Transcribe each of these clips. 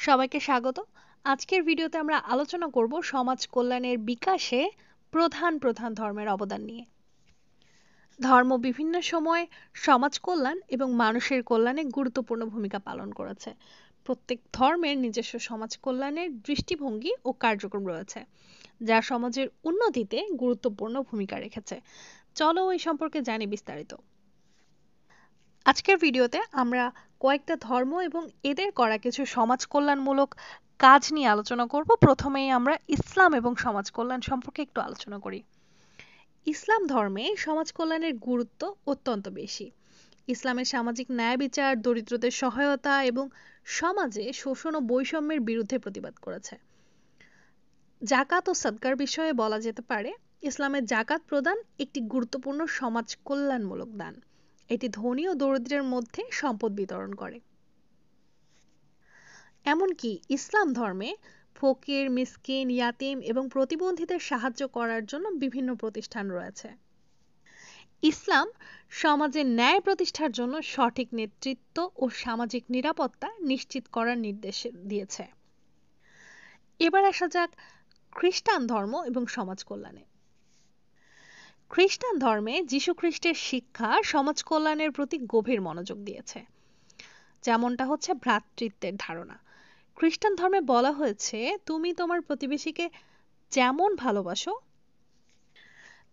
সবাইকে স্বাগত। আজকের ভিডিওতে আমরা আলোচনা করব সমাজ কল্যাণের বিকাশে প্রধান প্রধান ধর্মের অবদান নিয়ে। ধর্ম বিভিন্ন সময় সমাজ কল্যাণ এবং মানুষের কল্যাণে গুরুত্বপূর্ণ ভূমিকা পালন করেছে। প্রত্যেক ধর্মের নিজস্ব সমাজ কল্যাণের দৃষ্টিভঙ্গি ও কার্যক্রম রয়েছে, যা সমাজের উন্নতিতে গুরুত্বপূর্ণ ভূমিকা রেখেছে। চলো এই সম্পর্কে জানি বিস্তারিত। আজকের ভিডিওতে আমরা কয়েকটা ধর্ম এবং এদের করা কিছু সমাজ কল্যাণমূলক কাজ নিয়ে আলোচনা করব। প্রথমেই আমরা ইসলাম এবং সমাজ কল্যাণ সম্পর্কে একটু আলোচনা করি। ইসলাম ধর্মে সমাজ কল্যাণের গুরুত্ব অত্যন্ত বেশি। ইসলামের সামাজিক ন্যায় বিচার, দরিদ্রদের সহায়তা এবং সমাজে শোষণ ও বৈষম্যের বিরুদ্ধে প্রতিবাদ করেছে। জাকাত ও সাদকার বিষয়ে বলা যেতে পারে, ইসলামের জাকাত প্রদান একটি গুরুত্বপূর্ণ সমাজ কল্যাণমূলক দান। এটি ধনী ও দরিদ্রের মধ্যে সম্পদ বিতরণ করে। এমনকি ইসলাম ধর্মে ফকির, মিসকিন, ইয়াতিম এবং প্রতিবন্ধীদের সাহায্য করার জন্য বিভিন্ন প্রতিষ্ঠান রয়েছে। ইসলাম সমাজে ন্যায় প্রতিষ্ঠার জন্য সঠিক নেতৃত্ব ও সামাজিক নিরাপত্তা নিশ্চিত করার নির্দেশ দিয়েছে। এবার আসা যাক খ্রিস্টান ধর্ম এবং সমাজ কল্যাণে। খ্রিস্টান ধর্মে যীশু খ্রিস্টের শিক্ষা সমাজ কল্যাণের প্রতি গভীর মনোযোগ দিয়েছে। যেমনটা হচ্ছে ভ্রাতৃত্বের ধারণা। খ্রিস্টান ধর্মে বলা হয়েছে, তুমি তোমার প্রতিবেশীকে যেমন ভালোবাসো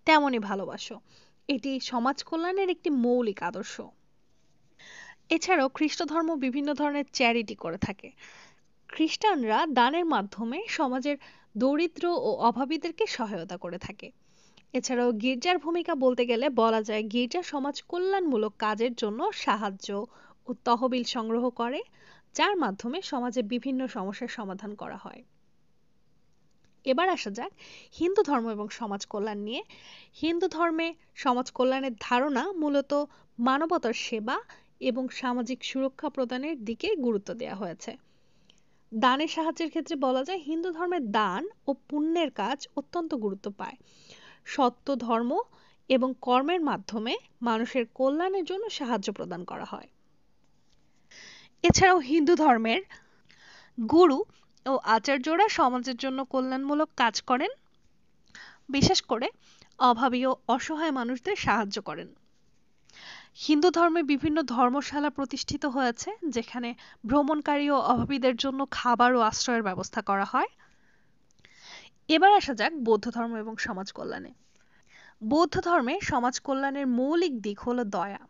তেমনই ভালোবাসো। এটি সমাজ কল্যাণের একটি মৌলিক আদর্শ। এছাড়াও খ্রিস্ট ধর্ম বিভিন্ন ধরনের চ্যারিটি করে থাকে। খ্রিস্টানরা দানের মাধ্যমে সমাজের দরিদ্র ও অভাবীদেরকে সহায়তা করে থাকে। এছাড়াও গির্জার ভূমিকা বলতে গেলে বলা যায়, গির্জা সমাজ কল্যাণমূলক কাজের জন্য সাহায্য ও তহবিল সংগ্রহ করে, যার মাধ্যমে সমাজে বিভিন্ন সমস্যার সমাধান করা হয়। এবার আসা যাক হিন্দু ধর্ম এবং সমাজ কল্যাণ নিয়ে। হিন্দু ধর্মে সমাজ কল্যাণের ধারণা মূলত মানবতার সেবা এবং সামাজিক সুরক্ষা প্রদানের দিকে গুরুত্ব দেওয়া হয়েছে। দানের সাহায্যের ক্ষেত্রে বলা যায়, হিন্দু ধর্মের দান ও পুণ্যের কাজ অত্যন্ত গুরুত্ব পায়। সত্য ধর্ম এবং কর্মের মাধ্যমে মানুষের কল্যাণের জন্য সাহায্য প্রদান করা হয়। এছাড়াও হিন্দু ধর্মের গুরু ও আচার্যরা সমাজের জন্য কল্যাণমূলক কাজ করেন, বিশেষ করে অভাবী ও অসহায় মানুষদের সাহায্য করেন। হিন্দু ধর্মে বিভিন্ন ধর্মশালা প্রতিষ্ঠিত হয়েছে, যেখানে ভ্রমণকারী ও অভাবীদের জন্য খাবার ও আশ্রয়ের ব্যবস্থা করা হয়। এবার আসা যাক বৌদ্ধ ধর্ম এবং সমাজ কল্যাণে। বৌদ্ধ ধর্মে সমাজ কল্যাণের মৌলিক দিক হলো দয়া,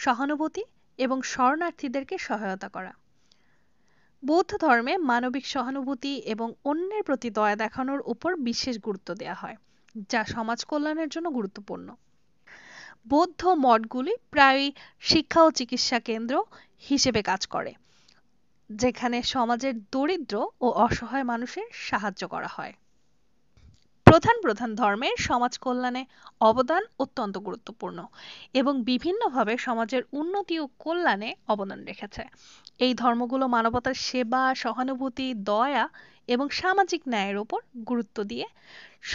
সহানুভূতি এবং শরণার্থীদেরকে সহায়তা করা। বৌদ্ধ ধর্মে মানবিক সহানুভূতি এবং অন্যের প্রতি দয়া দেখানোর উপর বিশেষ গুরুত্ব দেওয়া হয়, যা সমাজ কল্যাণের জন্য গুরুত্বপূর্ণ। বৌদ্ধ মঠগুলি প্রায়ই শিক্ষা ও চিকিৎসা কেন্দ্র হিসেবে কাজ করে, যেখানে সমাজের দরিদ্র ও অসহায় মানুষের সাহায্য করা হয়। প্রধান প্রধান ধর্মের সমাজ কল্যাণে অবদান অত্যন্ত গুরুত্বপূর্ণ এবং বিভিন্নভাবে সমাজের উন্নতি ও কল্যাণে অবদান রেখেছে। এই ধর্মগুলো মানবতার সেবা, সহানুভূতি, দয়া এবং সামাজিক ন্যায়ের উপর গুরুত্ব দিয়ে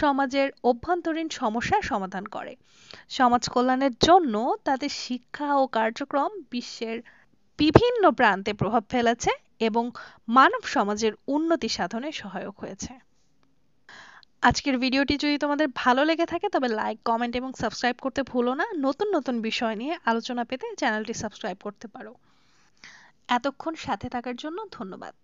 সমাজের অভ্যন্তরীণ সমস্যার সমাধান করে। সমাজ কল্যাণের জন্য তাদের শিক্ষা ও কার্যক্রম বিশ্বের বিভিন্ন প্রান্তে প্রভাব ফেলেছে এবং মানব সমাজের উন্নতি সাধনে সহায়ক হয়েছে। আজকের ভিডিওটি যদি তোমাদের ভালো লেগে থাকে তবে লাইক, কমেন্ট এবং সাবস্ক্রাইব করতে ভুলো না। নতুন নতুন বিষয় নিয়ে আলোচনা পেতে চ্যানেলটি সাবস্ক্রাইব করতে পারো। এতক্ষণ সাথে থাকার জন্য ধন্যবাদ।